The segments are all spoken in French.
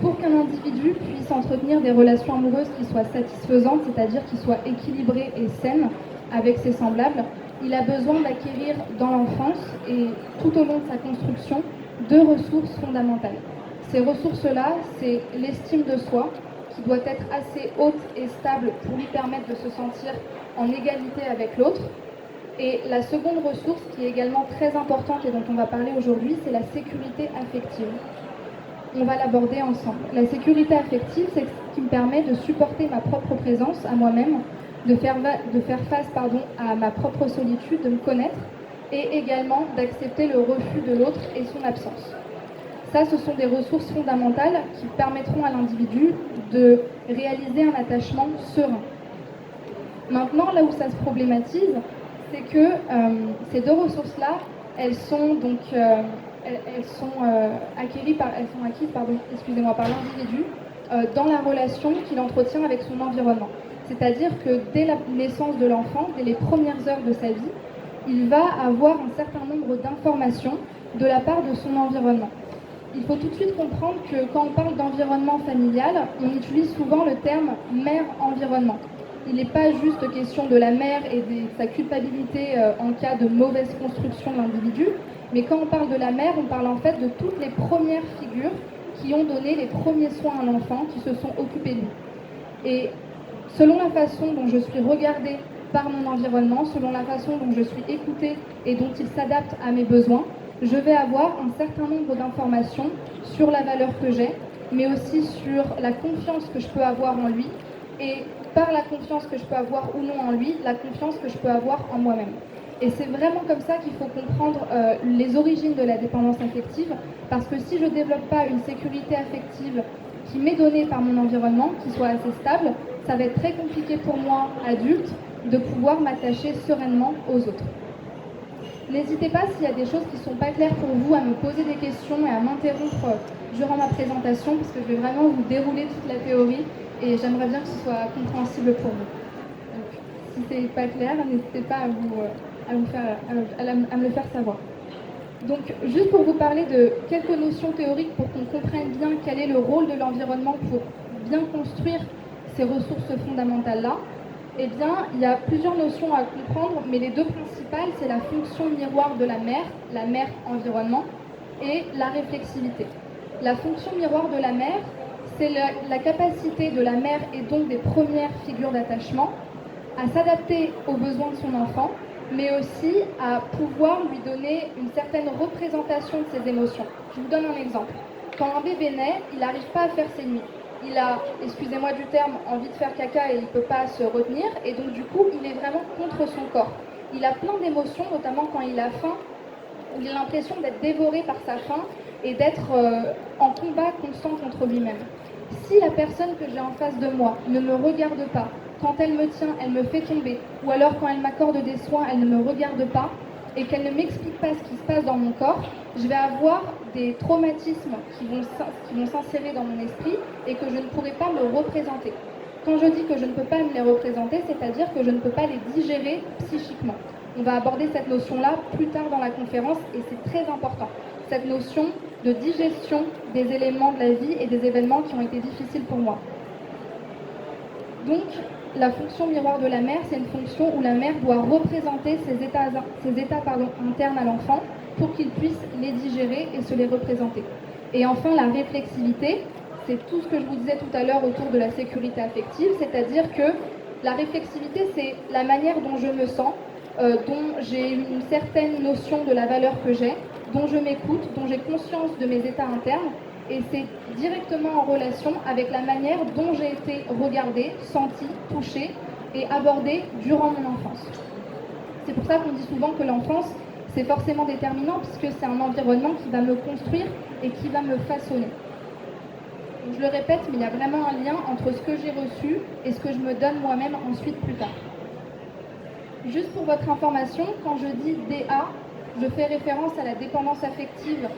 Pour qu'un individu puisse entretenir des relations amoureuses qui soient satisfaisantes, c'est-à-dire qui soient équilibrées et saines avec ses semblables, il a besoin d'acquérir dans l'enfance et tout au long de sa construction 2 ressources fondamentales. Ces ressources-là, c'est l'estime de soi, qui doit être assez haute et stable pour lui permettre de se sentir en égalité avec l'autre. Et la seconde ressource, qui est également très importante et dont on va parler aujourd'hui, c'est la sécurité affective. On va l'aborder ensemble. La sécurité affective, c'est ce qui me permet de supporter ma propre présence à moi-même, de faire face à ma propre solitude, de me connaître et également d'accepter le refus de l'autre et son absence. Ça, ce sont des ressources fondamentales qui permettront à l'individu de réaliser un attachement serein. Maintenant, là où ça se problématise, c'est que ces 2 ressources-là, elles sont acquises par l'individu dans la relation qu'il entretient avec son environnement. C'est-à-dire que dès la naissance de l'enfant, dès les premières heures de sa vie, il va avoir un certain nombre d'informations de la part de son environnement. Il faut tout de suite comprendre que quand on parle d'environnement familial, on utilise souvent le terme mère-environnement. Il n'est pas juste question de la mère et de sa culpabilité en cas de mauvaise construction de l'individu, mais quand on parle de la mère, on parle en fait de toutes les premières figures qui ont donné les premiers soins à l'enfant, qui se sont occupés de lui. Et selon la façon dont je suis regardée par mon environnement, selon la façon dont je suis écoutée et dont il s'adapte à mes besoins, je vais avoir un certain nombre d'informations sur la valeur que j'ai, mais aussi sur la confiance que je peux avoir en lui, et par la confiance que je peux avoir ou non en lui, la confiance que je peux avoir en moi-même. Et c'est vraiment comme ça qu'il faut comprendre les origines de la dépendance affective, parce que si je ne développe pas une sécurité affective qui m'est donnée par mon environnement, qui soit assez stable, ça va être très compliqué pour moi, adulte, de pouvoir m'attacher sereinement aux autres. N'hésitez pas, s'il y a des choses qui ne sont pas claires pour vous, à me poser des questions et à m'interrompre durant ma présentation, parce que je vais vraiment vous dérouler toute la théorie et j'aimerais bien que ce soit compréhensible pour vous. Donc, si ce n'est pas clair, n'hésitez pas à me le faire savoir. Donc, juste pour vous parler de quelques notions théoriques pour qu'on comprenne bien quel est le rôle de l'environnement pour bien construire ces ressources fondamentales-là, eh bien, il y a plusieurs notions à comprendre, mais les 2 principales, c'est la fonction miroir de la mère environnement, et la réflexivité. La fonction miroir de la mère, c'est la capacité de la mère et donc des premières figures d'attachement à s'adapter aux besoins de son enfant, mais aussi à pouvoir lui donner une certaine représentation de ses émotions. Je vous donne un exemple. Quand un bébé naît, il n'arrive pas à faire ses nuits. Il a, excusez-moi du terme, envie de faire caca et il ne peut pas se retenir, et donc du coup, il est vraiment contre son corps. Il a plein d'émotions, notamment quand il a faim, où il a l'impression d'être dévoré par sa faim et d'être en combat constant contre lui-même. Si la personne que j'ai en face de moi ne me regarde pas, quand elle me tient, elle me fait tomber, ou alors quand elle m'accorde des soins, elle ne me regarde pas, et qu'elle ne m'explique pas ce qui se passe dans mon corps, je vais avoir des traumatismes qui vont s'insérer dans mon esprit et que je ne pourrai pas me représenter. Quand je dis que je ne peux pas me les représenter, c'est-à-dire que je ne peux pas les digérer psychiquement. On va aborder cette notion-là plus tard dans la conférence et c'est très important. Cette notion de digestion des éléments de la vie et des événements qui ont été difficiles pour moi. Donc, la fonction miroir de la mère, c'est une fonction où la mère doit représenter ses états internes à l'enfant pour qu'il puisse les digérer et se les représenter. Et enfin, la réflexivité, c'est tout ce que je vous disais tout à l'heure autour de la sécurité affective, c'est-à-dire que la réflexivité, c'est la manière dont je me sens, dont j'ai une certaine notion de la valeur que j'ai, dont je m'écoute, dont j'ai conscience de mes états internes, et c'est directement en relation avec la manière dont j'ai été regardée, sentie, touchée et abordée durant mon enfance. C'est pour ça qu'on dit souvent que l'enfance, c'est forcément déterminant puisque c'est un environnement qui va me construire et qui va me façonner. Donc, je le répète, mais il y a vraiment un lien entre ce que j'ai reçu et ce que je me donne moi-même ensuite plus tard. Juste pour votre information, quand je dis DA, je fais référence à la dépendance affective,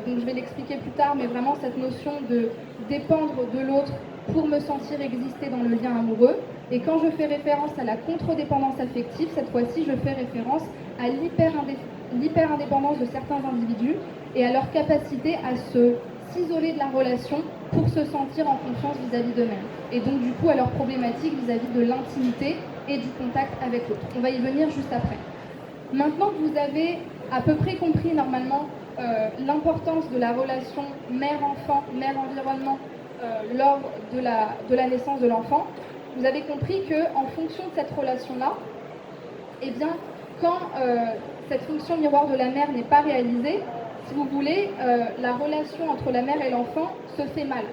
donc je vais l'expliquer plus tard, mais vraiment cette notion de dépendre de l'autre pour me sentir exister dans le lien amoureux. Et quand je fais référence à la contre-dépendance affective, cette fois-ci, je fais référence à l'hyper-indépendance de certains individus et à leur capacité à se s'isoler de la relation pour se sentir en confiance vis-à-vis d'eux-mêmes. Et donc du coup à leurs problématiques vis-à-vis de l'intimité et du contact avec l'autre. On va y venir juste après. Maintenant que vous avez à peu près compris normalement l'importance de la relation mère-enfant, mère-environnement lors de la naissance de l'enfant, vous avez compris qu'en fonction de cette relation-là, eh bien, quand cette fonction miroir de la mère n'est pas réalisée, si vous voulez, la relation entre la mère et l'enfant se fait mal.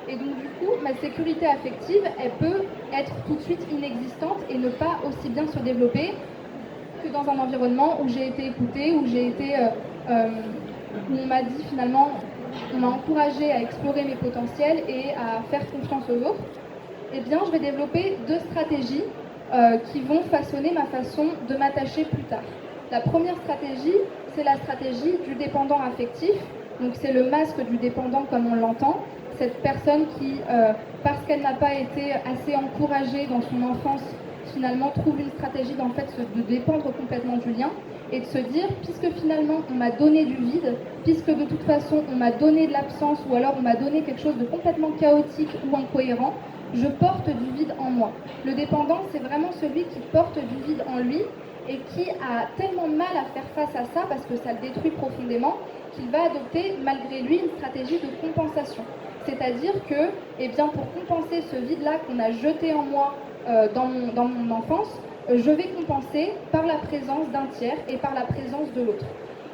Et donc du coup, ma sécurité affective, elle peut être tout de suite inexistante et ne pas aussi bien se développer que dans un environnement où j'ai été écoutée, où j'ai été, où on m'a dit finalement, on m'a encouragée à explorer mes potentiels et à faire confiance aux autres. Eh bien, je vais développer 2 stratégies qui vont façonner ma façon de m'attacher plus tard. La première stratégie, c'est la stratégie du dépendant affectif. Donc c'est le masque du dépendant comme on l'entend. Cette personne qui, parce qu'elle n'a pas été assez encouragée dans son enfance, finalement trouve une stratégie d'en fait de dépendre complètement du lien et de se dire, puisque finalement on m'a donné du vide, puisque de toute façon on m'a donné de l'absence ou alors on m'a donné quelque chose de complètement chaotique ou incohérent, je porte du vide en moi. Le dépendant, c'est vraiment celui qui porte du vide en lui et qui a tellement de mal à faire face à ça parce que ça le détruit profondément qu'il va adopter malgré lui une stratégie de compensation. C'est-à-dire que, eh bien, pour compenser ce vide-là qu'on a jeté en moi dans mon enfance, je vais compenser par la présence d'un tiers et par la présence de l'autre.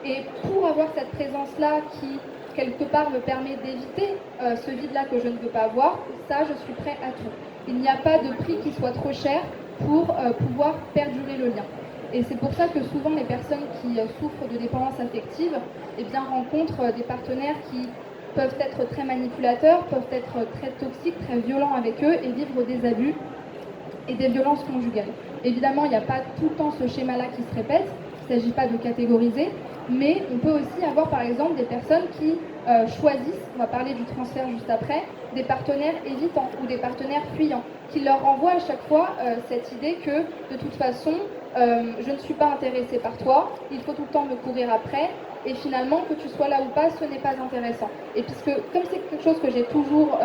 Et pour avoir cette présence-là qui, quelque part, me permet d'éviter ce vide-là que je ne veux pas avoir, ça, je suis prêt à tout. Il n'y a pas de prix qui soit trop cher pour pouvoir perdurer le lien. Et c'est pour ça que souvent les personnes qui souffrent de dépendance affective eh bien, rencontrent des partenaires qui peuvent être très manipulateurs, peuvent être très toxiques, très violents avec eux et vivre des abus et des violences conjugales. Évidemment, il n'y a pas tout le temps ce schéma-là qui se répète, il ne s'agit pas de catégoriser, mais on peut aussi avoir par exemple des personnes qui choisissent, on va parler du transfert juste après, des partenaires évitants ou des partenaires fuyants, qui leur renvoient à chaque fois cette idée que de toute façon, je ne suis pas intéressée par toi, il faut tout le temps me courir après, et finalement, que tu sois là ou pas, ce n'est pas intéressant. Et puisque, comme c'est quelque chose que j'ai toujours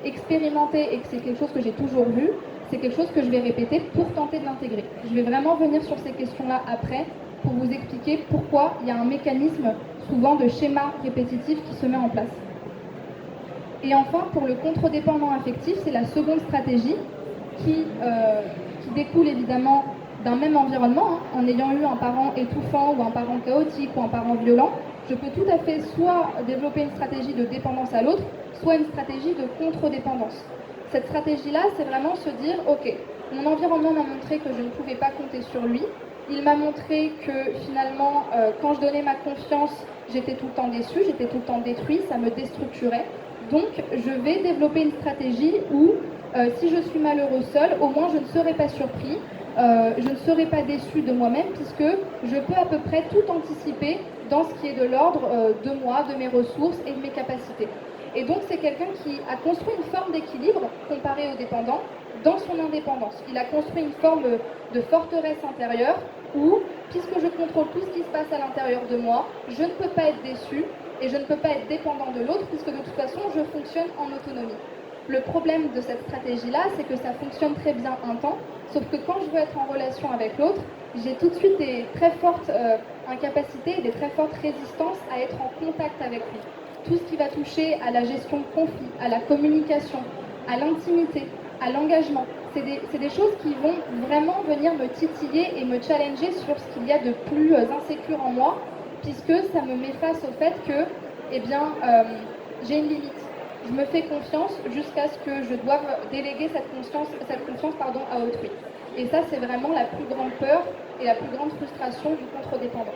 expérimenté et que c'est quelque chose que j'ai toujours vu, c'est quelque chose que je vais répéter pour tenter de l'intégrer. Je vais vraiment venir sur ces questions-là après pour vous expliquer pourquoi il y a un mécanisme souvent de schéma répétitif qui se met en place. Et enfin, pour le contre-dépendant affectif, c'est la seconde stratégie qui découle évidemment d'un même environnement, en ayant eu un parent étouffant ou un parent chaotique ou un parent violent, je peux tout à fait soit développer une stratégie de dépendance à l'autre, soit une stratégie de contre-dépendance. Cette stratégie-là, c'est vraiment se dire, ok, mon environnement m'a montré que je ne pouvais pas compter sur lui, il m'a montré que finalement, quand je donnais ma confiance, j'étais tout le temps déçue, j'étais tout le temps détruite, ça me déstructurait. Donc, je vais développer une stratégie où, si je suis malheureux seul, au moins je ne serai pas surpris, je ne serai pas déçue de moi-même puisque je peux à peu près tout anticiper dans ce qui est de l'ordre de moi, de mes ressources et de mes capacités. Et donc c'est quelqu'un qui a construit une forme d'équilibre comparé au dépendant dans son indépendance. Il a construit une forme de forteresse intérieure où, puisque je contrôle tout ce qui se passe à l'intérieur de moi, je ne peux pas être déçu et je ne peux pas être dépendant de l'autre puisque de toute façon je fonctionne en autonomie. Le problème de cette stratégie-là, c'est que ça fonctionne très bien un temps, sauf que quand je veux être en relation avec l'autre, j'ai tout de suite des très fortes incapacités, des très fortes résistances à être en contact avec lui. Tout ce qui va toucher à la gestion de conflits, à la communication, à l'intimité, à l'engagement, c'est des choses qui vont vraiment venir me titiller et me challenger sur ce qu'il y a de plus insécure en moi, puisque ça me met face au fait que, eh bien, j'ai une limite. Je me fais confiance jusqu'à ce que je doive déléguer cette confiance à autrui. Et ça, c'est vraiment la plus grande peur et la plus grande frustration du contre-dépendant.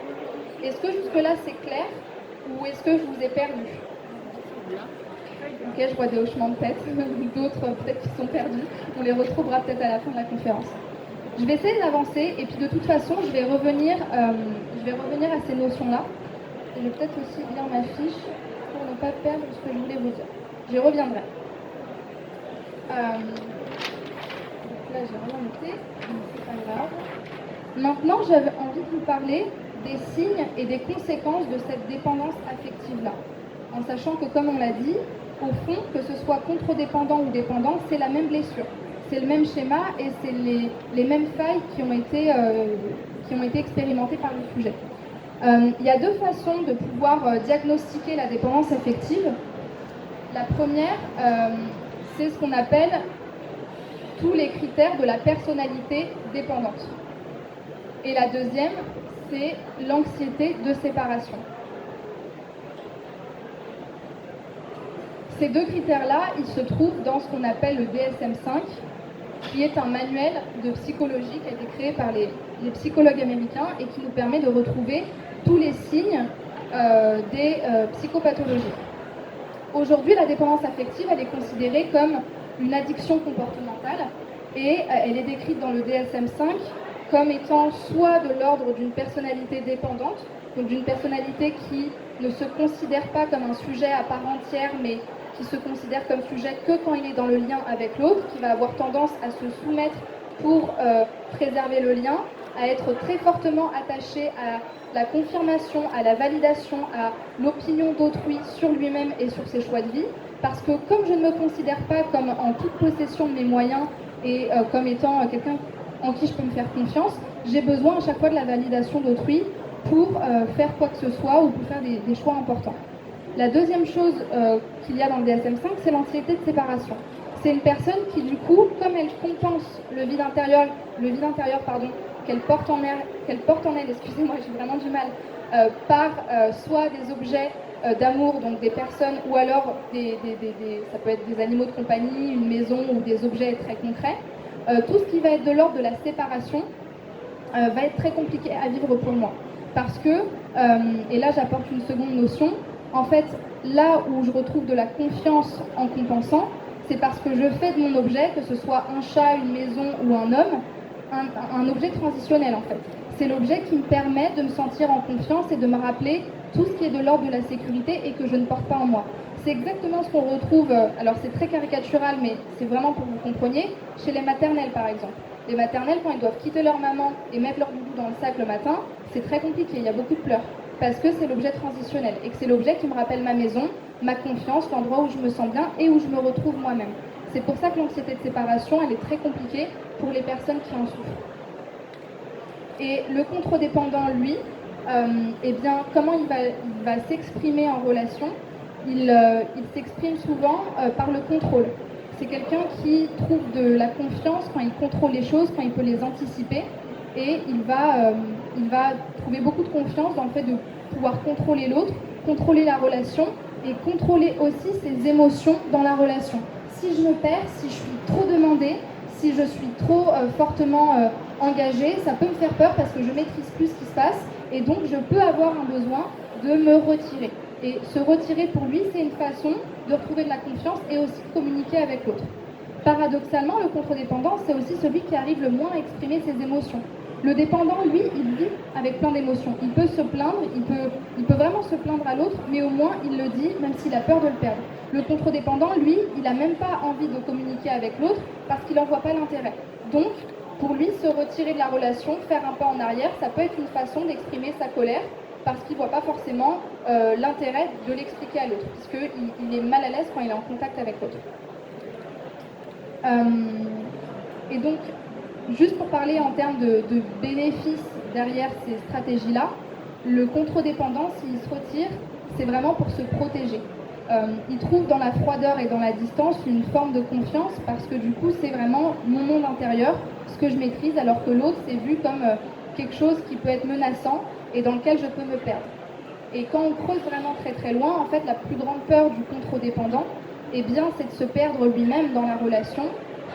Est-ce que jusque-là, c'est clair ou est-ce que je vous ai perdu? Ok, je vois des hochements de tête, d'autres peut-être qui sont perdus. On les retrouvera peut-être à la fin de la conférence. Je vais essayer d'avancer et puis de toute façon, je vais revenir à ces notions-là. Et je vais peut-être aussi lire ma fiche pour ne pas perdre ce que je voulais vous dire. J'y reviendrai. Donc là, j'ai rien noté, mais c'est pas grave. Maintenant, j'avais envie de vous parler des signes et des conséquences de cette dépendance affective-là. en sachant que, comme on l'a dit, au fond, que ce soit contre-dépendant ou dépendant, c'est la même blessure. C'est le même schéma et c'est les mêmes failles qui ont été expérimentées par le sujet. Il y a deux façons de pouvoir diagnostiquer la dépendance affective. La première, c'est ce qu'on appelle tous les critères de la personnalité dépendante. Et la deuxième, c'est l'anxiété de séparation. Ces deux critères-là, ils se trouvent dans ce qu'on appelle le DSM-5, qui est un manuel de psychologie qui a été créé par les psychologues américains et qui nous permet de retrouver tous les signes des psychopathologies. Aujourd'hui, la dépendance affective, elle est considérée comme une addiction comportementale et elle est décrite dans le DSM-5 comme étant soit de l'ordre d'une personnalité dépendante, donc d'une personnalité qui ne se considère pas comme un sujet à part entière, mais qui se considère comme sujet que quand il est dans le lien avec l'autre, qui va avoir tendance à se soumettre pour préserver le lien, à être très fortement attaché à la confirmation, à la validation, à l'opinion d'autrui sur lui-même et sur ses choix de vie, parce que comme je ne me considère pas comme en toute possession de mes moyens et comme étant quelqu'un en qui je peux me faire confiance, j'ai besoin à chaque fois de la validation d'autrui pour faire quoi que ce soit ou pour faire des choix importants. La deuxième chose qu'il y a dans le DSM-5, c'est l'anxiété de séparation. C'est une personne qui, du coup, comme elle compense le vide intérieur qu'elle porte en elle, excusez-moi, j'ai vraiment du mal, par soit des objets d'amour, donc des personnes, ou alors ça peut être des animaux de compagnie, une maison ou des objets très concrets. Tout ce qui va être de l'ordre de la séparation va être très compliqué à vivre pour moi. Parce que, et là j'apporte une seconde notion, en fait, là où je retrouve de la confiance en compensant, c'est parce que je fais de mon objet, que ce soit un chat, une maison ou un homme, un objet transitionnel en fait. C'est l'objet qui me permet de me sentir en confiance et de me rappeler tout ce qui est de l'ordre de la sécurité et que je ne porte pas en moi. C'est exactement ce qu'on retrouve, alors c'est très caricatural, mais c'est vraiment pour que vous compreniez, chez les maternelles par exemple. Les maternelles, quand elles doivent quitter leur maman et mettre leur doudou dans le sac le matin, c'est très compliqué, il y a beaucoup de pleurs. Parce que c'est l'objet transitionnel et que c'est l'objet qui me rappelle ma maison, ma confiance, l'endroit où je me sens bien et où je me retrouve moi-même. C'est pour ça que l'anxiété de séparation, elle est très compliquée pour les personnes qui en souffrent. Et le contre-dépendant, lui, eh bien, comment il va s'exprimer en relation? Il s'exprime souvent par le contrôle. C'est quelqu'un qui trouve de la confiance quand il contrôle les choses, quand il peut les anticiper. Et il va trouver beaucoup de confiance dans le fait de pouvoir contrôler l'autre, contrôler la relation et contrôler aussi ses émotions dans la relation. Si je me perds, si je suis trop demandée, si je suis trop fortement engagée, ça peut me faire peur parce que je maîtrise plus ce qui se passe et donc je peux avoir un besoin de me retirer. Et se retirer pour lui, c'est une façon de retrouver de la confiance et aussi de communiquer avec l'autre. Paradoxalement, le contre-dépendant, c'est aussi celui qui arrive le moins à exprimer ses émotions. Le dépendant, lui, il vit avec plein d'émotions. Il peut se plaindre, il peut vraiment se plaindre à l'autre, mais au moins il le dit, même s'il a peur de le perdre. Le contre-dépendant, lui, il n'a même pas envie de communiquer avec l'autre parce qu'il n'en voit pas l'intérêt. Donc, pour lui, se retirer de la relation, faire un pas en arrière, ça peut être une façon d'exprimer sa colère parce qu'il ne voit pas forcément l'intérêt de l'expliquer à l'autre, puisqu'il est mal à l'aise quand il est en contact avec l'autre. Et donc, juste pour parler en termes de bénéfices derrière ces stratégies-là, le contre-dépendant, s'il se retire, c'est vraiment pour se protéger. Il trouve dans la froideur et dans la distance une forme de confiance parce que du coup, c'est vraiment mon monde intérieur, ce que je maîtrise, alors que l'autre, c'est vu comme quelque chose qui peut être menaçant et dans lequel je peux me perdre. Et quand on creuse vraiment très très loin, en fait, la plus grande peur du contre-dépendant, eh bien, c'est de se perdre lui-même dans la relation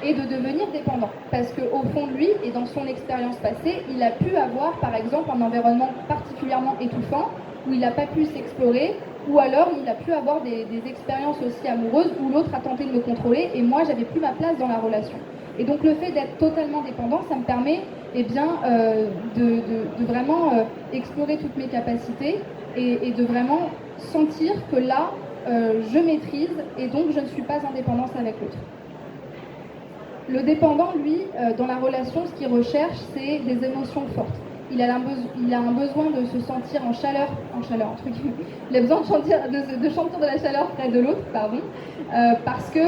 et de devenir dépendant. Parce qu'au fond de lui, et dans son expérience passée, il a pu avoir, par exemple, un environnement particulièrement étouffant, où il n'a pas pu s'explorer, ou alors il a pu avoir des expériences aussi amoureuses, où l'autre a tenté de me contrôler, et moi, j'avais plus ma place dans la relation. Et donc, le fait d'être totalement dépendant, ça me permet de vraiment explorer toutes mes capacités, et de vraiment sentir que là, je maîtrise, et donc je ne suis pas en dépendance avec l'autre. Le dépendant, lui, dans la relation, ce qu'il recherche, c'est des émotions fortes. il a un besoin de se sentir en chaleur entre guillemets. Il a besoin de sentir de la chaleur près de l'autre, parce que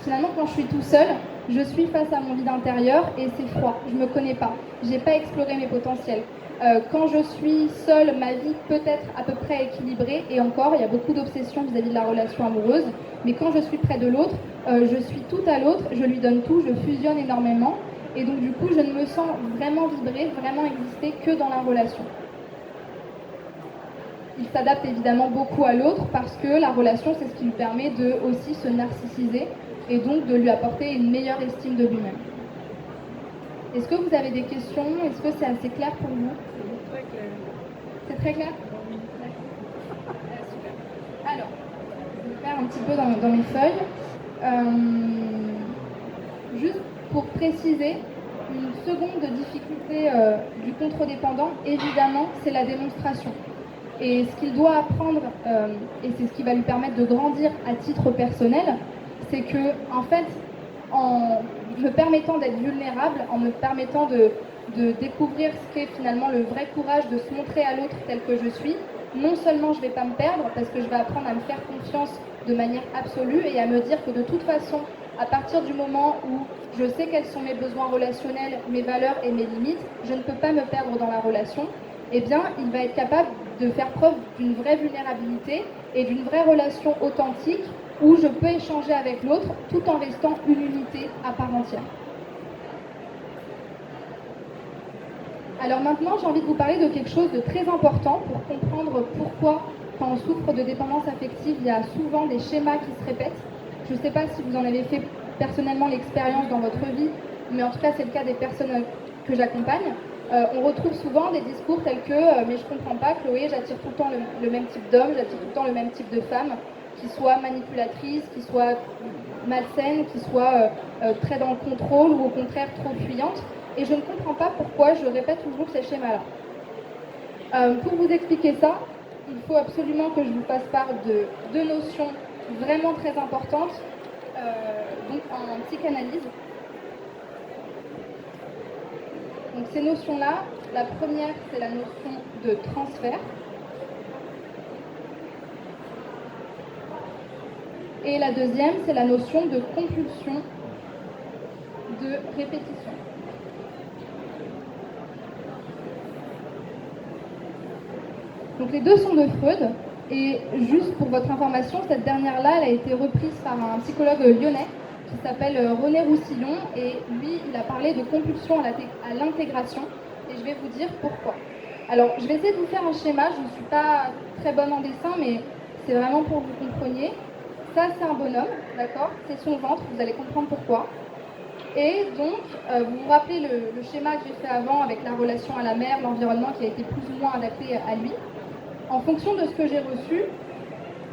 finalement quand je suis tout seul, je suis face à mon vide intérieur et c'est froid, je me connais pas, j'ai pas exploré mes potentiels. Quand je suis seule, ma vie peut être à peu près équilibrée, et encore, il y a beaucoup d'obsessions vis-à-vis de la relation amoureuse, mais quand je suis près de l'autre, je suis tout à l'autre, je lui donne tout, je fusionne énormément, et donc du coup, je ne me sens vraiment vibrer, vraiment exister que dans la relation. Il s'adapte évidemment beaucoup à l'autre parce que la relation, c'est ce qui lui permet de aussi se narcissiser et donc de lui apporter une meilleure estime de lui-même. Est-ce que vous avez des questions? Est-ce que c'est assez clair pour vous? Très clair. C'est très clair? Super. Alors, je vais faire un petit peu dans mes feuilles. Juste pour préciser, une seconde difficulté du contre-dépendant, évidemment, c'est la démonstration. Et ce qu'il doit apprendre, et c'est ce qui va lui permettre de grandir à titre personnel, c'est que, en fait, en me permettant d'être vulnérable, en me permettant de découvrir ce qu'est finalement le vrai courage de se montrer à l'autre tel que je suis, non seulement je ne vais pas me perdre, parce que je vais apprendre à me faire confiance de manière absolue et à me dire que de toute façon, à partir du moment où je sais quels sont mes besoins relationnels, mes valeurs et mes limites, je ne peux pas me perdre dans la relation, eh bien, il va être capable de faire preuve d'une vraie vulnérabilité et d'une vraie relation authentique où je peux échanger avec l'autre tout en restant une unité à part entière. Alors maintenant, j'ai envie de vous parler de quelque chose de très important pour comprendre pourquoi, quand on souffre de dépendance affective, il y a souvent des schémas qui se répètent. Je ne sais pas si vous en avez fait personnellement l'expérience dans votre vie, mais en tout cas, c'est le cas des personnes que j'accompagne. On retrouve souvent des discours tels que mais je comprends pas, Chloé, j'attire tout le temps le même type d'homme, j'attire tout le temps le même type de femme, qui soit manipulatrice, qui soit malsaine, qui soit très dans le contrôle ou au contraire trop fuyante. Et je ne comprends pas pourquoi je répète toujours ces schémas-là. Pour vous expliquer ça, il faut absolument que je vous fasse part de deux notions vraiment très importantes, donc en psychanalyse. Donc ces notions-là, la première, c'est la notion de transfert. Et la deuxième, c'est la notion de compulsion, de répétition. Donc les deux sont de Freud, et juste pour votre information, cette dernière-là, elle a été reprise par un psychologue lyonnais qui s'appelle René Roussillon, et lui, il a parlé de compulsion à l'intégration, et je vais vous dire pourquoi. Alors, je vais essayer de vous faire un schéma, je ne suis pas très bonne en dessin, mais c'est vraiment pour que vous compreniez. Ça, c'est un bonhomme, d'accord? C'est son ventre, vous allez comprendre pourquoi. Et donc, vous vous rappelez le schéma que j'ai fait avant avec la relation à la mère, l'environnement qui a été plus ou moins adapté à lui. En fonction de ce que j'ai reçu,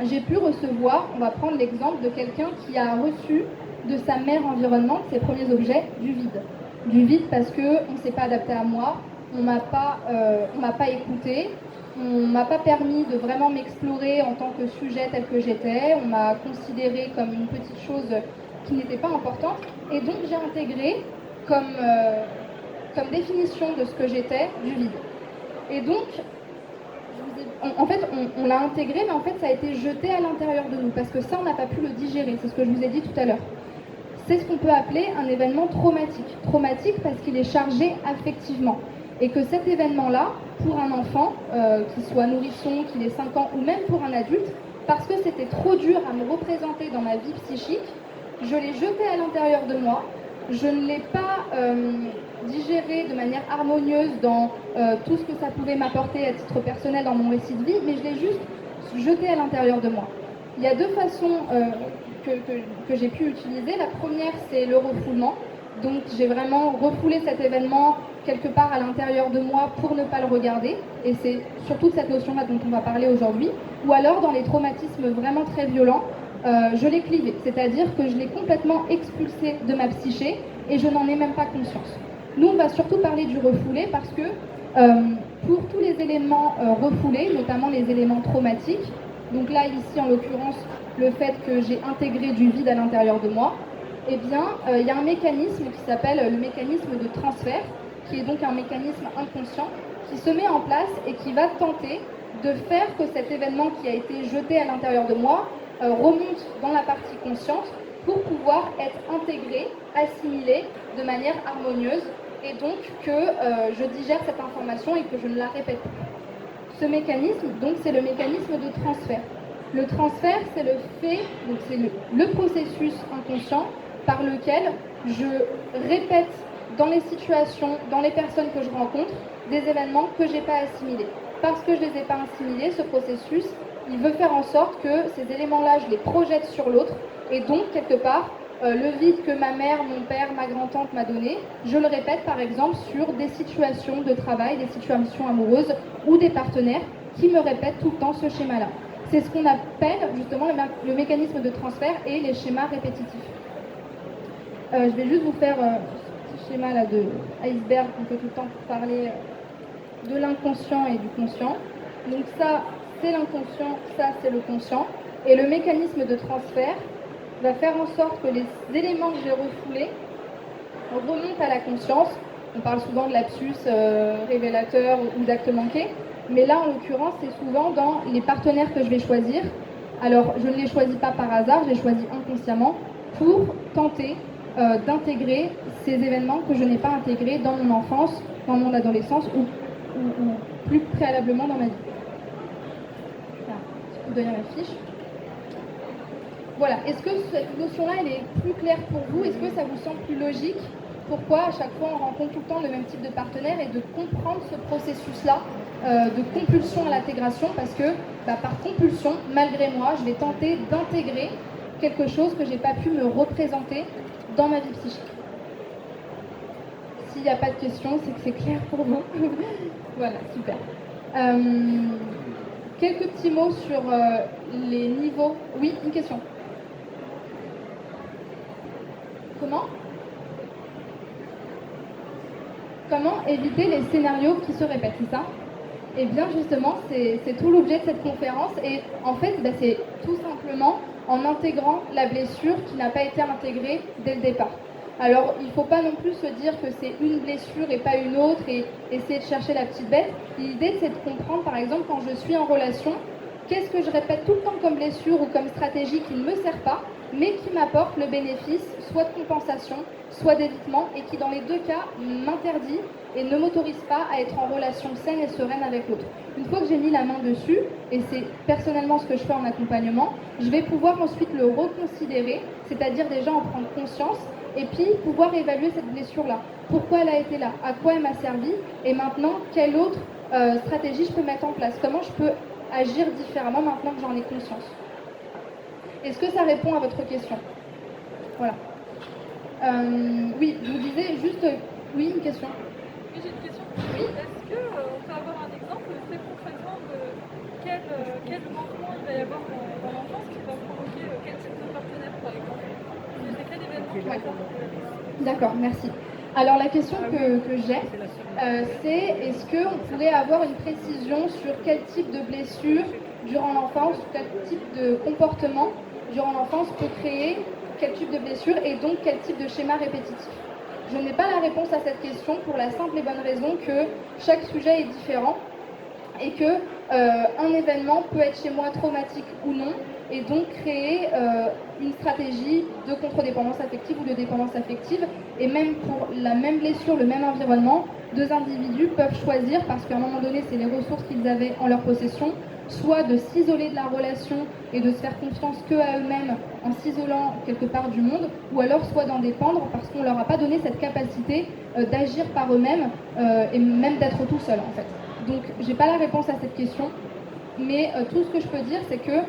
j'ai pu recevoir, on va prendre l'exemple de quelqu'un qui a reçu de sa mère environnement, de ses premiers objets, du vide. Du vide parce qu'on ne s'est pas adapté à moi, on m'a pas écouté, on m'a pas permis de vraiment m'explorer en tant que sujet tel que j'étais, on m'a considérée comme une petite chose qui n'était pas importante, et donc j'ai intégré comme définition de ce que j'étais du vide. Et donc, en fait, on l'a intégré, mais en fait, ça a été jeté à l'intérieur de nous, parce que ça, on n'a pas pu le digérer, c'est ce que je vous ai dit tout à l'heure. C'est ce qu'on peut appeler un événement traumatique. Traumatique parce qu'il est chargé affectivement. Et que cet événement-là, pour un enfant, qu'il soit nourrisson, qu'il ait 5 ans, ou même pour un adulte, parce que c'était trop dur à me représenter dans ma vie psychique, je l'ai jeté à l'intérieur de moi, je ne l'ai pas digéré de manière harmonieuse dans tout ce que ça pouvait m'apporter à titre personnel dans mon récit de vie, mais je l'ai juste jeté à l'intérieur de moi. Il y a deux façons que j'ai pu utiliser. La première, c'est le refoulement. Donc j'ai vraiment refoulé cet événement quelque part à l'intérieur de moi pour ne pas le regarder. Et c'est surtout de cette notion-là dont on va parler aujourd'hui. Ou alors dans les traumatismes vraiment très violents, je l'ai clivé. C'est-à-dire que je l'ai complètement expulsé de ma psyché et je n'en ai même pas conscience. Nous, on va surtout parler du refoulé parce que pour tous les éléments refoulés, notamment les éléments traumatiques, donc là, ici, en l'occurrence, le fait que j'ai intégré du vide à l'intérieur de moi, eh bien, il y a un mécanisme qui s'appelle le mécanisme de transfert, qui est donc un mécanisme inconscient, qui se met en place et qui va tenter de faire que cet événement qui a été jeté à l'intérieur de moi remonte dans la partie consciente pour pouvoir être intégré, assimilé de manière harmonieuse et donc que je digère cette information et que je ne la répète plus. Ce mécanisme, donc, c'est le mécanisme de transfert. Le transfert, c'est le fait, donc c'est le processus inconscient par lequel je répète dans les situations, dans les personnes que je rencontre, des événements que je n'ai pas assimilés. Parce que je ne les ai pas assimilés, ce processus, il veut faire en sorte que ces éléments-là, je les projette sur l'autre, et donc, quelque part, le vide que ma mère, mon père, ma grand-tante m'a donné, je le répète par exemple sur des situations de travail, des situations amoureuses ou des partenaires qui me répètent tout le temps ce schéma-là. C'est ce qu'on appelle justement le mécanisme de transfert et les schémas répétitifs. Je vais juste vous faire ce petit schéma là de iceberg qu'on peut tout le temps parler de l'inconscient et du conscient. Donc ça, c'est l'inconscient, ça, c'est le conscient. Et le mécanisme de transfert va faire en sorte que les éléments que j'ai refoulés remontent à la conscience. On parle souvent de lapsus révélateur ou d'acte manqué, mais là, en l'occurrence, c'est souvent dans les partenaires que je vais choisir. Alors, je ne les choisis pas par hasard, je les choisis inconsciemment pour tenter d'intégrer ces événements que je n'ai pas intégrés dans mon enfance, dans mon adolescence ou plus préalablement dans ma vie. Voilà, je peux donner ma fiche. Voilà, est-ce que cette notion-là, elle est plus claire pour vous? Est-ce que ça vous semble plus logique? Pourquoi à chaque fois on rencontre tout le temps le même type de partenaire et de comprendre ce processus-là de compulsion à l'intégration? Parce que par compulsion, malgré moi, je vais tenter d'intégrer quelque chose que je n'ai pas pu me représenter dans ma vie psychique. S'il n'y a pas de questions, c'est que c'est clair pour vous. Voilà, super. Quelques petits mots sur les niveaux. Oui, une question. Comment éviter les scénarios qui se répètent, c'est ça? Eh bien justement, c'est tout l'objet de cette conférence et en fait, c'est tout simplement en intégrant la blessure qui n'a pas été intégrée dès le départ. Alors, il ne faut pas non plus se dire que c'est une blessure et pas une autre et essayer de chercher la petite bête. L'idée, c'est de comprendre, par exemple, quand je suis en relation, qu'est-ce que je répète tout le temps comme blessure ou comme stratégie qui ne me sert pas, mais qui m'apporte le bénéfice soit de compensation, soit d'évitement, et qui dans les deux cas m'interdit et ne m'autorise pas à être en relation saine et sereine avec l'autre. Une fois que j'ai mis la main dessus, et c'est personnellement ce que je fais en accompagnement, je vais pouvoir ensuite le reconsidérer, c'est-à-dire déjà en prendre conscience, et puis pouvoir évaluer cette blessure-là. Pourquoi elle a été là? À quoi elle m'a servi? Et maintenant, quelle autre stratégie je peux mettre en place? Comment je peux agir différemment maintenant que j'en ai conscience? Est-ce que ça répond à votre question? Voilà. Oui, je vous disais juste... Oui, une question. Oui, j'ai une question. Oui. Est-ce qu'on peut avoir un exemple très concrètement de quel manquement il va y avoir dans l'enfance qui va provoquer quel type de partenaire, par exemple? C'est quel événement qui va faire? D'accord, merci. Alors la question que j'ai, c'est est-ce qu'on pourrait avoir une précision sur quel type de blessure durant l'enfance, quel type de comportement durant l'enfance peut créer quel type de blessure et donc quel type de schéma répétitif? Je n'ai pas la réponse à cette question pour la simple et bonne raison que chaque sujet est différent et que un événement peut être chez moi traumatique ou non et donc créer une stratégie de contre-dépendance affective ou de dépendance affective. Et même pour la même blessure, le même environnement, deux individus peuvent choisir, parce qu'à un moment donné, c'est les ressources qu'ils avaient en leur possession, soit de s'isoler de la relation et de se faire confiance qu'à eux-mêmes en s'isolant quelque part du monde, ou alors soit d'en dépendre parce qu'on ne leur a pas donné cette capacité d'agir par eux-mêmes et même d'être tout seul en fait. Donc j'ai pas la réponse à cette question, mais tout ce que je peux dire c'est que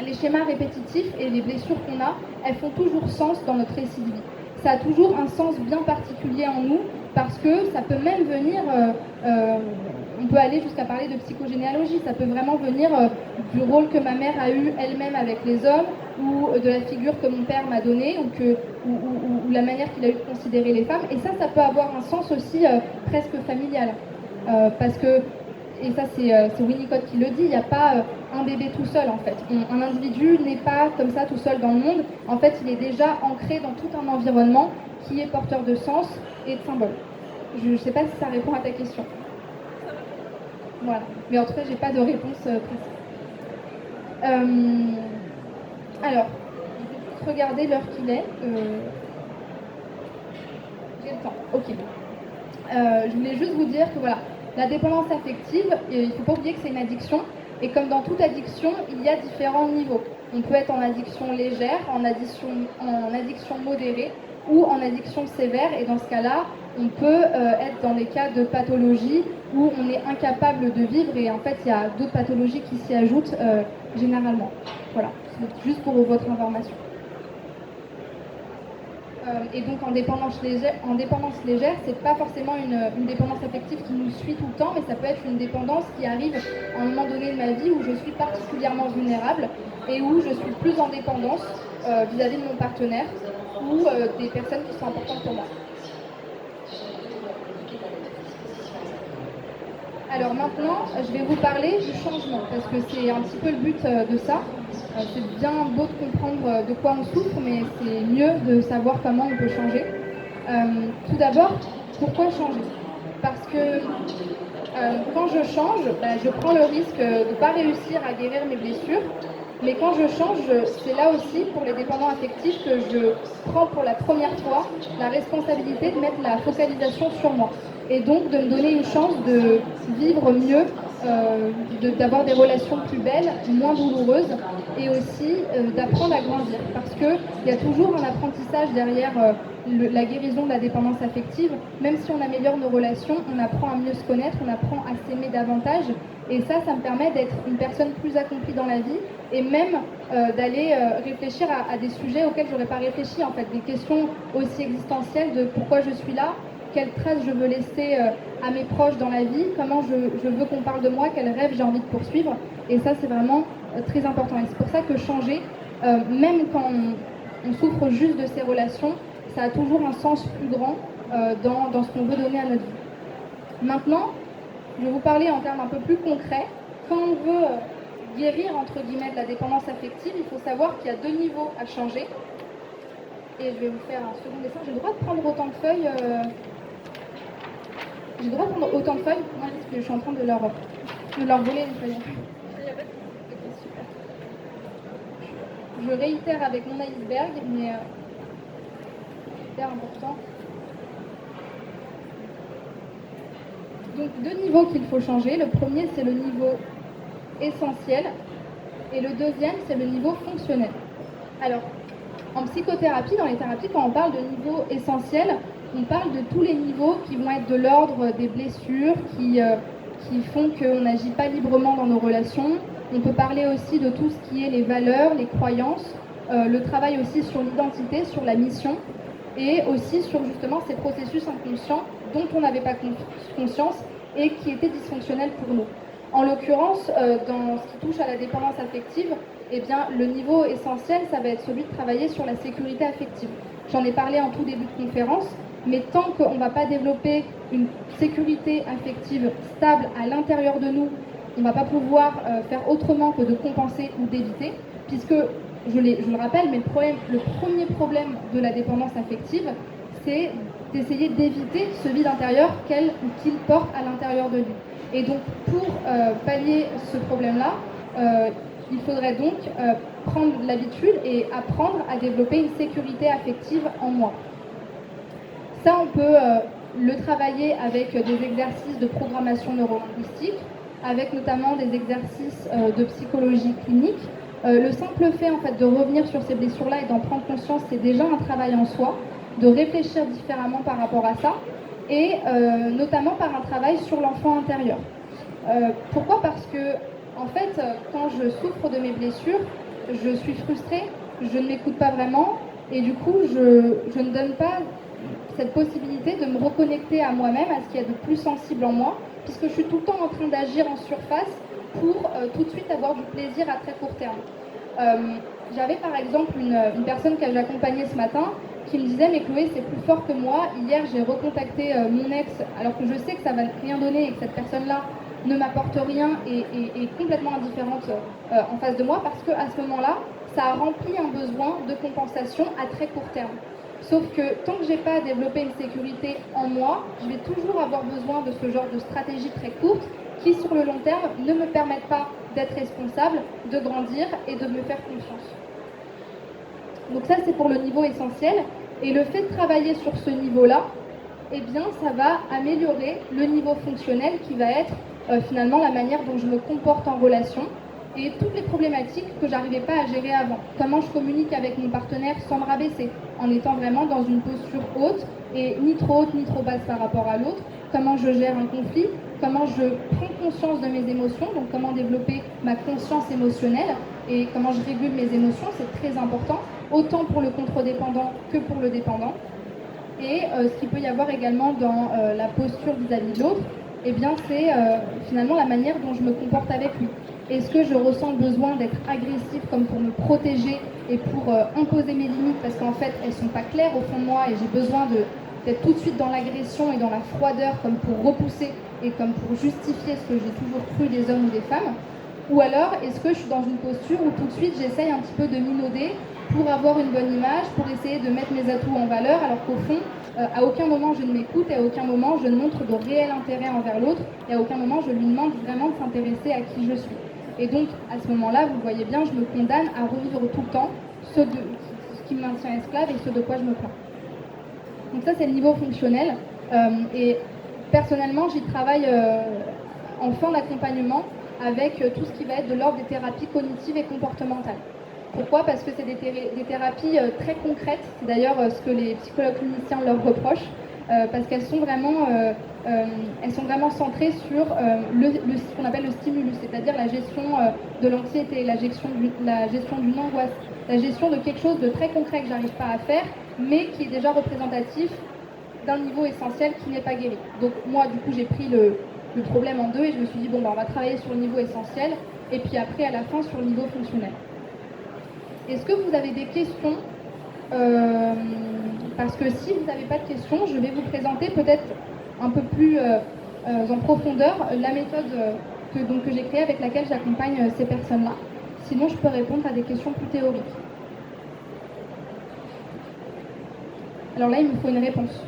les schémas répétitifs et les blessures qu'on a, elles font toujours sens dans notre récit de vie. Ça a toujours un sens bien particulier en nous parce que ça peut même venir, on peut aller jusqu'à parler de psychogénéalogie, ça peut vraiment venir du rôle que ma mère a eu elle-même avec les hommes ou de la figure que mon père m'a donnée ou la manière qu'il a eu de considérer les femmes. Et ça peut avoir un sens aussi presque familial parce que, et ça c'est Winnicott qui le dit, il n'y a pas un bébé tout seul en fait. Un individu n'est pas comme ça tout seul dans le monde, en fait il est déjà ancré dans tout un environnement qui est porteur de sens et de symboles. Je ne sais pas si ça répond à ta question. Voilà. Mais en tout cas, j'ai pas de réponse précise. Alors, je vais regarder l'heure qu'il est. J'ai le temps. Ok. Je voulais juste vous dire que voilà, la dépendance affective, il ne faut pas oublier que c'est une addiction. Et comme dans toute addiction, il y a différents niveaux. On peut être en addiction légère, en addiction modérée ou en addiction sévère. Et dans ce cas-là, on peut être dans des cas de pathologie où on est incapable de vivre. Et en fait, il y a d'autres pathologies qui s'y ajoutent généralement. Voilà, c'est juste pour votre information. Et donc en dépendance légère, c'est pas forcément une dépendance affective qui nous suit tout le temps, mais ça peut être une dépendance qui arrive à un moment donné de ma vie où je suis particulièrement vulnérable et où je suis plus en dépendance vis-à-vis de mon partenaire ou des personnes qui sont importantes pour moi. Alors maintenant, je vais vous parler du changement, parce que c'est un petit peu le but de ça. C'est bien beau de comprendre de quoi on souffre, mais c'est mieux de savoir comment on peut changer. Tout d'abord, pourquoi changer? Parce que quand je change, je prends le risque de ne pas réussir à guérir mes blessures. Mais quand je change, c'est là aussi pour les dépendants affectifs que je prends pour la première fois la responsabilité de mettre la focalisation sur moi. Et donc de me donner une chance de vivre mieux, d'avoir des relations plus belles, moins douloureuses, et aussi d'apprendre à grandir. Parce qu'il y a toujours un apprentissage derrière la guérison de la dépendance affective. Même si on améliore nos relations, on apprend à mieux se connaître, on apprend à s'aimer davantage. Et ça me permet d'être une personne plus accomplie dans la vie et même d'aller réfléchir à des sujets auxquels je n'aurais pas réfléchi, en fait, des questions aussi existentielles de pourquoi je suis là, quelles traces je veux laisser à mes proches dans la vie, comment je veux qu'on parle de moi, quels rêves j'ai envie de poursuivre. Et ça, c'est vraiment très important. Et c'est pour ça que changer, même quand on souffre juste de ces relations, ça a toujours un sens plus grand dans ce qu'on veut donner à notre vie. Maintenant, je vais vous parler en termes un peu plus concrets. Quand on veut guérir, entre guillemets, de la dépendance affective, il faut savoir qu'il y a 2 niveaux à changer. Et je vais vous faire un second dessin. J'ai le droit de prendre autant de feuilles J'ai le droit de prendre autant de feuilles? Moi, parce que je suis en train de leur voler les feuilles. Ok, super. Je réitère avec mon iceberg, mais c'est hyper important. Donc 2 niveaux qu'il faut changer. Le premier, c'est le niveau essentiel et le deuxième, c'est le niveau fonctionnel. Alors, en psychothérapie, dans les thérapies, quand on parle de niveau essentiel, on parle de tous les niveaux qui vont être de l'ordre des blessures, qui font qu'on n'agit pas librement dans nos relations. On peut parler aussi de tout ce qui est les valeurs, les croyances, le travail aussi sur l'identité, sur la mission, et aussi sur justement ces processus inconscients dont on n'avait pas conscience et qui étaient dysfonctionnels pour nous. En l'occurrence, dans ce qui touche à la dépendance affective, eh bien, le niveau essentiel, ça va être celui de travailler sur la sécurité affective. J'en ai parlé en tout début de conférence, mais tant qu'on ne va pas développer une sécurité affective stable à l'intérieur de nous, on ne va pas pouvoir faire autrement que de compenser ou d'éviter, puisque, je le rappelle, mais le premier problème de la dépendance affective, c'est d'essayer d'éviter ce vide intérieur qu'elle ou qu'il porte à l'intérieur de lui. Et donc, pour pallier ce problème-là, il faudrait donc prendre l'habitude et apprendre à développer une sécurité affective en moi. Ça, on peut le travailler avec des exercices de programmation neurolinguistique, avec notamment des exercices de psychologie clinique. Le simple fait en fait, de revenir sur ces blessures-là et d'en prendre conscience, c'est déjà un travail en soi, de réfléchir différemment par rapport à ça, et notamment par un travail sur l'enfant intérieur. Pourquoi? Parce que, en fait, quand je souffre de mes blessures, je suis frustrée, je ne m'écoute pas vraiment, et du coup, je ne donne pas cette possibilité de me reconnecter à moi-même, à ce qu'il y a de plus sensible en moi, puisque je suis tout le temps en train d'agir en surface pour tout de suite avoir du plaisir à très court terme. J'avais par exemple une personne que j'ai accompagnée ce matin qui me disait « Mais Chloé, c'est plus fort que moi. Hier, j'ai recontacté mon ex alors que je sais que ça va rien donner et que cette personne-là ne m'apporte rien et est complètement indifférente en face de moi parce qu'à ce moment-là, ça a rempli un besoin de compensation à très court terme. Sauf que tant que je n'ai pas développé une sécurité en moi, je vais toujours avoir besoin de ce genre de stratégie très courte qui sur le long terme ne me permettent pas d'être responsable, de grandir et de me faire confiance. Donc ça, c'est pour le niveau essentiel. Et le fait de travailler sur ce niveau-là, eh bien, ça va améliorer le niveau fonctionnel qui va être finalement la manière dont je me comporte en relation et toutes les problématiques que j'arrivais pas à gérer avant. Comment je communique avec mon partenaire sans me rabaisser, en étant vraiment dans une posture haute et ni trop haute ni trop basse par rapport à l'autre. Comment je gère un conflit, comment je prends conscience de mes émotions, donc comment développer ma conscience émotionnelle et comment je régule mes émotions, c'est très important, autant pour le contre-dépendant que pour le dépendant. Et ce qu'il peut y avoir également dans la posture vis-à-vis de l'autre, eh bien c'est finalement la manière dont je me comporte avec lui. Est-ce que je ressens le besoin d'être agressif comme pour me protéger et pour imposer mes limites parce qu'en fait elles ne sont pas claires au fond de moi et j'ai besoin d'être tout de suite dans l'agression et dans la froideur comme pour repousser et comme pour justifier ce que j'ai toujours cru des hommes ou des femmes? Ou alors est-ce que je suis dans une posture où tout de suite j'essaye un petit peu de minauder pour avoir une bonne image, pour essayer de mettre mes atouts en valeur, alors qu'au fond, à aucun moment je ne m'écoute et à aucun moment je ne montre de réel intérêt envers l'autre et à aucun moment je lui demande vraiment de s'intéresser à qui je suis. Et donc à ce moment-là, vous voyez bien, je me condamne à revivre tout le temps ce qui me maintient esclave et ce de quoi je me plains. Donc ça c'est le niveau fonctionnel et personnellement j'y travaille en fin d'accompagnement avec tout ce qui va être de l'ordre des thérapies cognitives et comportementales. Pourquoi? Parce que c'est des thérapies très concrètes, c'est d'ailleurs ce que les psychologues cliniciens leur reprochent, parce qu'elles sont vraiment centrées sur ce qu'on appelle le stimulus, c'est-à-dire la gestion de l'anxiété, la gestion d'une angoisse, la gestion de quelque chose de très concret que j'arrive pas à faire, mais qui est déjà représentatif d'un niveau essentiel qui n'est pas guéri. Donc moi, du coup, j'ai pris le problème en deux et je me suis dit, bon, on va travailler sur le niveau essentiel et puis après, à la fin, sur le niveau fonctionnel. Est-ce que vous avez des questions? Parce que si vous n'avez pas de questions, je vais vous présenter peut-être un peu plus en profondeur la méthode que j'ai créée avec laquelle j'accompagne ces personnes-là. Sinon, je peux répondre à des questions plus théoriques. Alors là, il me faut une réponse.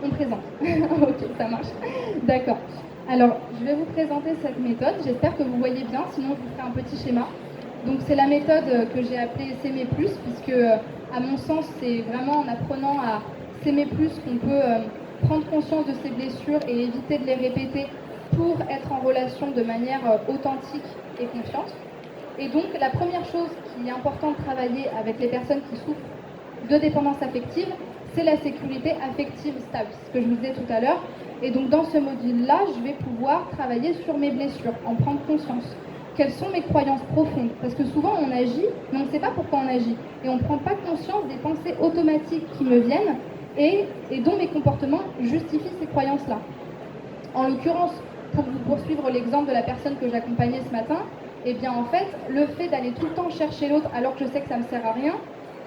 On présente. Ok, ça marche. D'accord. Alors, je vais vous présenter cette méthode. J'espère que vous voyez bien, sinon je vous ferai un petit schéma. Donc, c'est la méthode que j'ai appelée S'aimer plus, puisque, à mon sens, c'est vraiment en apprenant à s'aimer plus qu'on peut prendre conscience de ses blessures et éviter de les répéter pour être en relation de manière authentique et confiante. Et donc, la première chose qui est importante de travailler avec les personnes qui souffrent de dépendance affective, c'est la sécurité affective stable, ce que je vous disais tout à l'heure. Et donc dans ce module-là, je vais pouvoir travailler sur mes blessures, en prendre conscience. Quelles sont mes croyances profondes? Parce que souvent on agit, mais on ne sait pas pourquoi on agit. Et on ne prend pas conscience des pensées automatiques qui me viennent et dont mes comportements justifient ces croyances-là. En l'occurrence, pour vous poursuivre l'exemple de la personne que j'accompagnais ce matin, eh bien en fait, le fait d'aller tout le temps chercher l'autre alors que je sais que ça ne me sert à rien,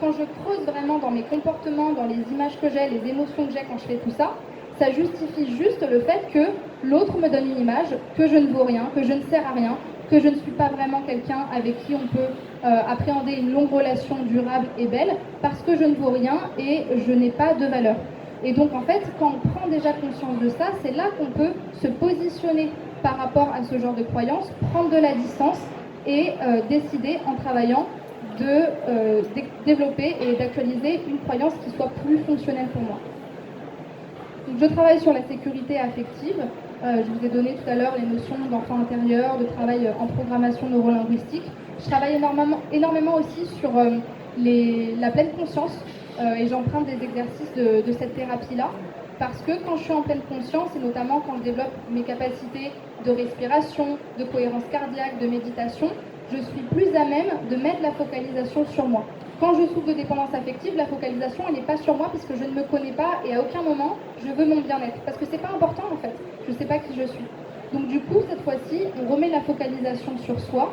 quand je creuse vraiment dans mes comportements, dans les images que j'ai, les émotions que j'ai quand je fais tout ça, ça justifie juste le fait que l'autre me donne une image, que je ne vaux rien, que je ne sers à rien, que je ne suis pas vraiment quelqu'un avec qui on peut appréhender une longue relation durable et belle, parce que je ne vaux rien et je n'ai pas de valeur. Et donc en fait, quand on prend déjà conscience de ça, c'est là qu'on peut se positionner par rapport à ce genre de croyances, prendre de la distance et décider en travaillant de développer et d'actualiser une croyance qui soit plus fonctionnelle pour moi. Donc, je travaille sur la sécurité affective. Je vous ai donné tout à l'heure les notions d'enfant intérieur, de travail en programmation neurolinguistique. Je travaille énormément aussi sur la pleine conscience et j'emprunte des exercices de cette thérapie-là. Parce que quand je suis en pleine conscience, et notamment quand je développe mes capacités de respiration, de cohérence cardiaque, de méditation, je suis plus à même de mettre la focalisation sur moi. Quand je souffre de dépendance affective, la focalisation, elle n'est pas sur moi puisque je ne me connais pas et à aucun moment, je veux mon bien-être. Parce que c'est pas important en fait, je ne sais pas qui je suis. Donc du coup, cette fois-ci, on remet la focalisation sur soi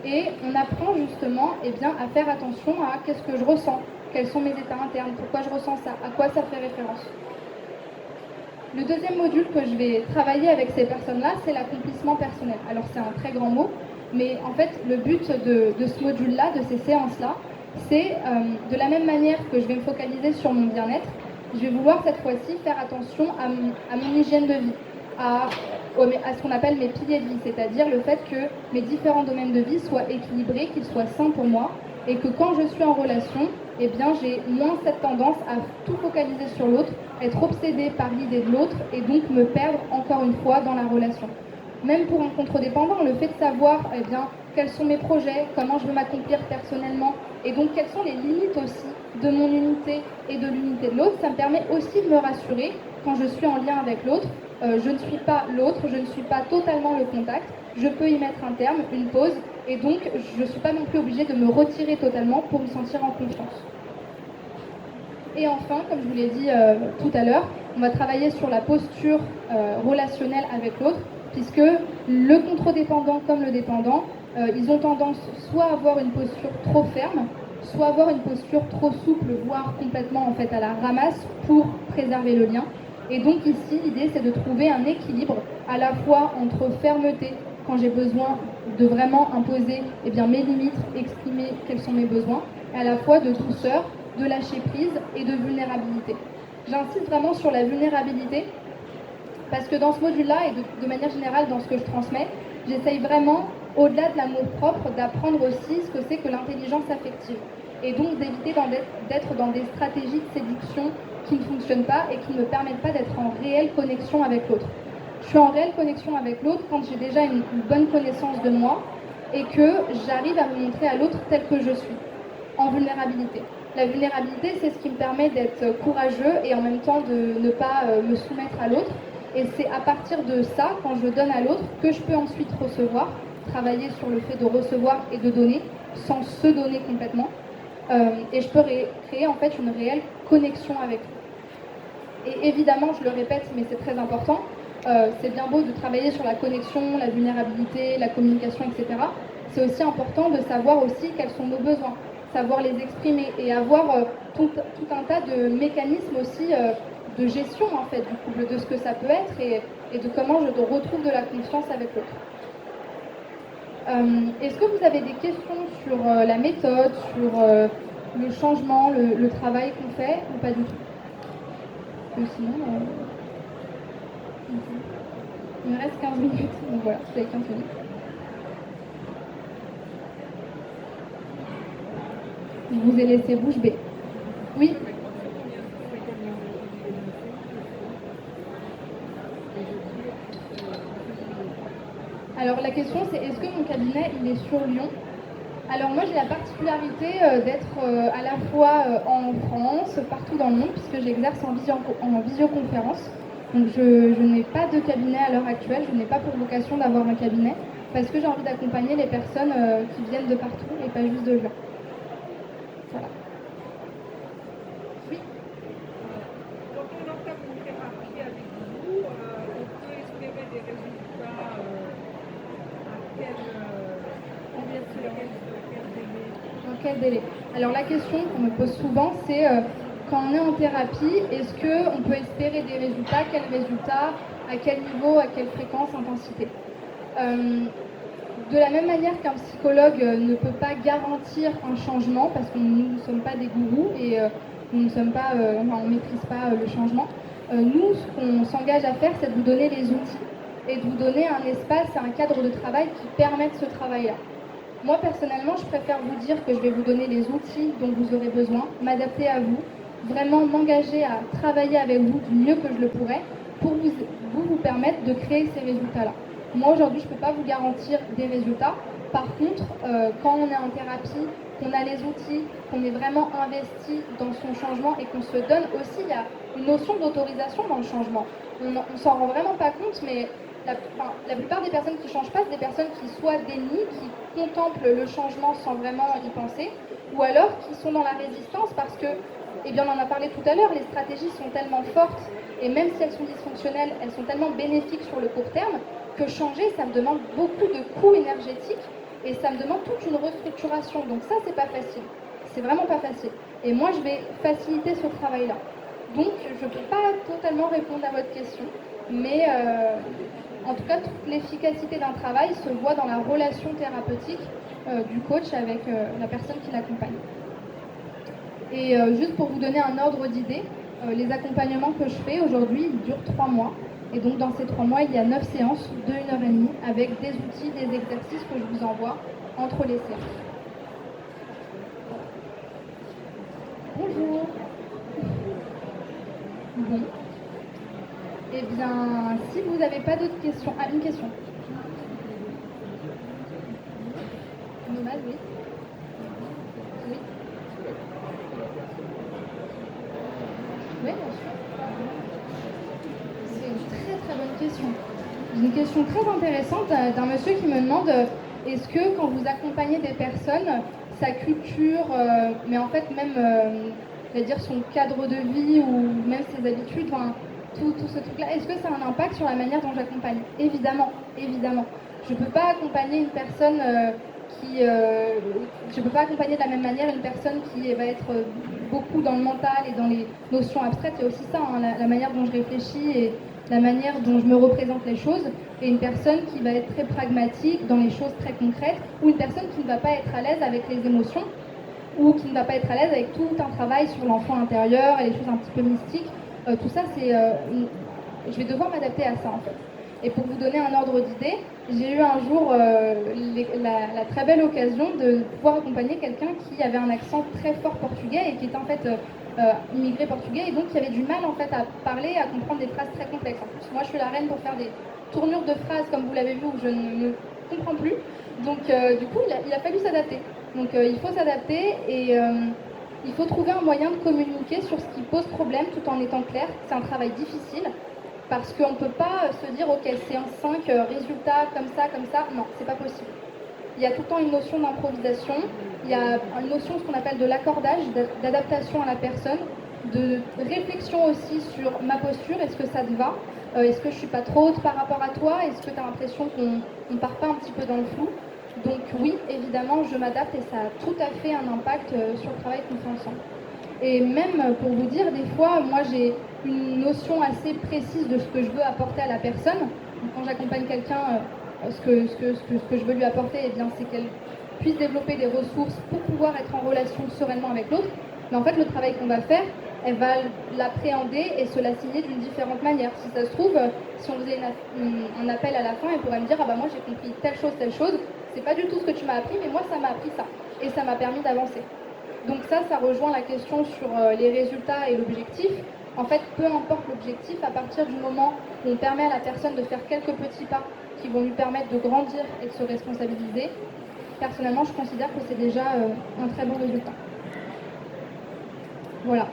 et on apprend justement à faire attention à qu'est-ce que je ressens, quels sont mes états internes, pourquoi je ressens ça, à quoi ça fait référence. Le deuxième module que je vais travailler avec ces personnes-là, c'est l'accomplissement personnel. Alors c'est un très grand mot, mais en fait le but de ce module-là, de ces séances-là, c'est de la même manière que je vais me focaliser sur mon bien-être, je vais vouloir cette fois-ci faire attention à mon hygiène de vie. à ce qu'on appelle mes piliers de vie, c'est-à-dire le fait que mes différents domaines de vie soient équilibrés, qu'ils soient sains pour moi, et que quand je suis en relation, eh bien, j'ai moins cette tendance à tout focaliser sur l'autre, être obsédée par l'idée de l'autre, et donc me perdre encore une fois dans la relation. Même pour un contre-dépendant, le fait de savoir eh bien, quels sont mes projets, comment je veux m'accomplir personnellement, et donc quelles sont les limites aussi de mon unité et de l'unité de l'autre, ça me permet aussi de me rassurer quand je suis en lien avec l'autre. Je ne suis pas l'autre, je ne suis pas totalement le contact, je peux y mettre un terme, une pause, et donc je ne suis pas non plus obligée de me retirer totalement pour me sentir en confiance. Et enfin, comme je vous l'ai dit tout à l'heure, on va travailler sur la posture relationnelle avec l'autre, puisque le contre-dépendant comme le dépendant, ils ont tendance soit à avoir une posture trop ferme, soit à avoir une posture trop souple, voire complètement en fait à la ramasse pour préserver le lien. Et donc ici, l'idée c'est de trouver un équilibre à la fois entre fermeté, quand j'ai besoin de vraiment imposer eh bien, mes limites, exprimer quels sont mes besoins, et à la fois de douceur, de lâcher prise et de vulnérabilité. J'insiste vraiment sur la vulnérabilité parce que dans ce module-là et de manière générale dans ce que je transmets, j'essaye vraiment, au-delà de l'amour-propre, d'apprendre aussi ce que c'est que l'intelligence affective et donc d'éviter d'être dans des stratégies de séduction qui ne fonctionnent pas et qui ne me permettent pas d'être en réelle connexion avec l'autre. Je suis en réelle connexion avec l'autre quand j'ai déjà une bonne connaissance de moi et que j'arrive à me montrer à l'autre tel que je suis, en vulnérabilité. La vulnérabilité, c'est ce qui me permet d'être courageux et en même temps de ne pas me soumettre à l'autre. Et c'est à partir de ça, quand je donne à l'autre, que je peux ensuite recevoir, travailler sur le fait de recevoir et de donner, sans se donner complètement. Et je peux créer en fait une réelle connexion avec lui. Et évidemment, je le répète, mais c'est très important, c'est bien beau de travailler sur la connexion, la vulnérabilité, la communication, etc. C'est aussi important de savoir aussi quels sont nos besoins, savoir les exprimer et avoir tout un tas de mécanismes aussi de gestion en fait du couple, de ce que ça peut être et de comment je retrouve de la confiance avec l'autre. Est-ce que vous avez des questions sur la méthode, sur le changement, le travail qu'on fait ou pas du tout? Sinon, il me reste 15 minutes, donc voilà, vous avez 15 minutes. Je vous ai laissé bouche bée. Oui. Alors la question c'est est-ce que mon cabinet il est sur Lyon? Alors moi j'ai la particularité d'être à la fois en France, partout dans le monde, puisque j'exerce en visioconférence. Donc je n'ai pas de cabinet à l'heure actuelle, je n'ai pas pour vocation d'avoir un cabinet, parce que j'ai envie d'accompagner les personnes qui viennent de partout et pas juste de Lyon. Voilà. Oui. Quand on entame une thérapie avec vous, on peut espérer des résultats dans quel délai? Alors la question qu'on me pose souvent, c'est quand on est en thérapie, est-ce qu'on peut espérer des résultats? Quels résultats? À quel niveau? À quelle fréquence? Intensité? De la même manière qu'un psychologue ne peut pas garantir un changement, parce que nous ne sommes pas des gourous et nous ne sommes pas, on ne maîtrise pas le changement, nous, ce qu'on s'engage à faire, c'est de vous donner les outils et de vous donner un espace et un cadre de travail qui permettent ce travail-là. Moi, personnellement, je préfère vous dire que je vais vous donner les outils dont vous aurez besoin, m'adapter à vous, vraiment m'engager à travailler avec vous du mieux que je le pourrais pour vous permettre de créer ces résultats-là. Moi, aujourd'hui, je ne peux pas vous garantir des résultats. Par contre, quand on est en thérapie, qu'on a les outils, qu'on est vraiment investi dans son changement et qu'on se donne aussi, il y a une notion d'autorisation dans le changement. On ne s'en rend vraiment pas compte, mais la plupart des personnes qui ne changent pas, c'est des personnes qui soit dénient, qui contemplent le changement sans vraiment y penser, ou alors qui sont dans la résistance parce que, eh bien, on en a parlé tout à l'heure, les stratégies sont tellement fortes, et même si elles sont dysfonctionnelles, elles sont tellement bénéfiques sur le court terme, que changer, ça me demande beaucoup de coûts énergétiques, et ça me demande toute une restructuration. Donc ça, c'est pas facile. C'est vraiment pas facile. Et moi, je vais faciliter ce travail-là. Donc, je ne peux pas totalement répondre à votre question, mais en tout cas, toute l'efficacité d'un travail se voit dans la relation thérapeutique du coach avec la personne qui l'accompagne. Et juste pour vous donner un ordre d'idée, les accompagnements que je fais aujourd'hui, ils durent 3 mois. Et donc dans ces 3 mois, il y a 9 séances de 1h30 avec des outils, des exercices que je vous envoie entre les séances. Bonjour. Bon. Eh bien, si vous n'avez pas d'autres questions... Ah, une question. Nomade, oui. Oui. Oui, bien sûr. C'est une très très bonne question. J'ai une question très intéressante d'un monsieur qui me demande est-ce que quand vous accompagnez des personnes, sa culture, mais en fait même, c'est-à-dire son cadre de vie ou même ses habitudes, enfin, tout ce truc-là, est-ce que ça a un impact sur la manière dont j'accompagne? Évidemment, évidemment. Je ne peux pas accompagner une personne je ne peux pas accompagner de la même manière une personne qui va être beaucoup dans le mental et dans les notions abstraites. Il y a aussi ça, hein, la manière dont je réfléchis et la manière dont je me représente les choses, et une personne qui va être très pragmatique dans les choses très concrètes, ou une personne qui ne va pas être à l'aise avec les émotions, ou qui ne va pas être à l'aise avec tout un travail sur l'enfant intérieur et les choses un petit peu mystiques. Tout ça, je vais devoir m'adapter à ça en fait. Et pour vous donner un ordre d'idée, j'ai eu un jour la très belle occasion de pouvoir accompagner quelqu'un qui avait un accent très fort portugais et qui était en fait immigré portugais et donc qui avait du mal en fait à parler, à comprendre des phrases très complexes. En plus, moi je suis la reine pour faire des tournures de phrases comme vous l'avez vu où je ne comprends plus. Donc du coup il a fallu s'adapter. Donc il faut s'adapter et il faut trouver un moyen de communiquer sur ce qui pose problème tout en étant clair. C'est un travail difficile. Parce qu'on ne peut pas se dire, ok, séance 5, résultat comme ça. Non, c'est pas possible. Il y a tout le temps une notion d'improvisation, il y a une notion, ce qu'on appelle de l'accordage, d'adaptation à la personne, de réflexion aussi sur ma posture, est-ce que ça te va? Est-ce que je suis pas trop haute par rapport à toi? Est-ce que tu as l'impression qu'on ne part pas un petit peu dans le flou? Donc oui, évidemment, je m'adapte et ça a tout à fait un impact sur le travail qu'on fait ensemble. Et même pour vous dire, des fois, moi j'ai une notion assez précise de ce que je veux apporter à la personne. Donc, quand j'accompagne quelqu'un, ce que je veux lui apporter, eh bien, c'est qu'elle puisse développer des ressources pour pouvoir être en relation sereinement avec l'autre. Mais en fait, le travail qu'on va faire, elle va l'appréhender et se l'assigner d'une différente manière. Si ça se trouve, si on faisait un appel à la fin, elle pourrait me dire « Ah bah moi j'ai compris telle chose, c'est pas du tout ce que tu m'as appris, mais moi ça m'a appris ça. Et ça m'a permis d'avancer. » Donc ça rejoint la question sur les résultats et l'objectif. En fait, peu importe l'objectif, à partir du moment où on permet à la personne de faire quelques petits pas qui vont lui permettre de grandir et de se responsabiliser, personnellement, je considère que c'est déjà un très bon résultat. Voilà.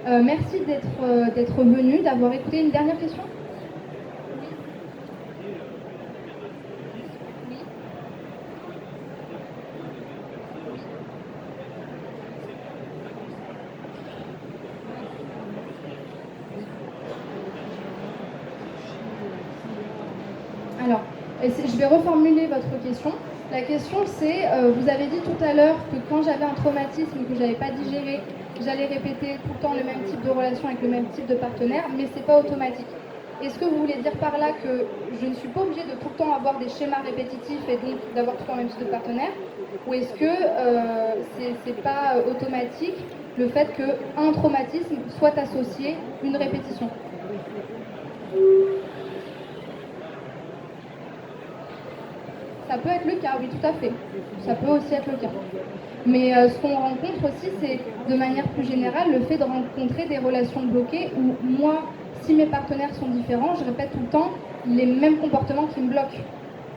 Merci d'être venu, d'avoir écouté. Une dernière question ? Alors, je vais reformuler votre question. La question c'est, vous avez dit tout à l'heure que quand j'avais un traumatisme que je n'avais pas digéré, j'allais répéter tout le temps le même type de relation avec le même type de partenaire, mais c'est pas automatique. Est-ce que vous voulez dire par là que je ne suis pas obligée de tout le temps avoir des schémas répétitifs et donc d'avoir tout le temps le même type de partenaire? Ou est-ce que c'est pas automatique le fait qu'un traumatisme soit associé à une répétition? Ça peut être le cas, oui, tout à fait. Ça peut aussi être le cas. Mais ce qu'on rencontre aussi, c'est de manière plus générale le fait de rencontrer des relations bloquées où moi, si mes partenaires sont différents, je répète tout le temps les mêmes comportements qui me bloquent.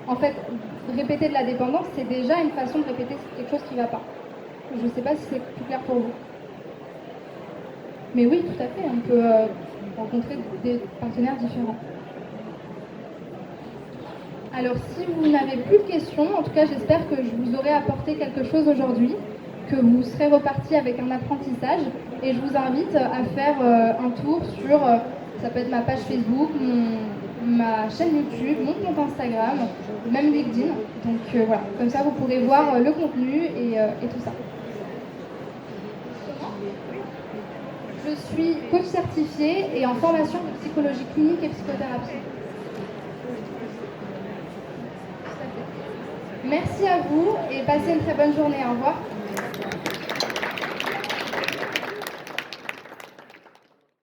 En fait, répéter de la dépendance, c'est déjà une façon de répéter quelque chose qui ne va pas. Je ne sais pas si c'est plus clair pour vous. Mais oui, tout à fait, on peut rencontrer des partenaires différents. Alors, si vous n'avez plus de questions, en tout cas, j'espère que je vous aurai apporté quelque chose aujourd'hui, que vous serez reparti avec un apprentissage. Et je vous invite à faire un tour sur, ça peut être ma page Facebook, ma chaîne YouTube, mon compte Instagram, même LinkedIn. Donc voilà, comme ça, vous pourrez voir le contenu et tout ça. Je suis coach certifiée et en formation de psychologie clinique et psychothérapie. Merci à vous et passez une très bonne journée. Au revoir.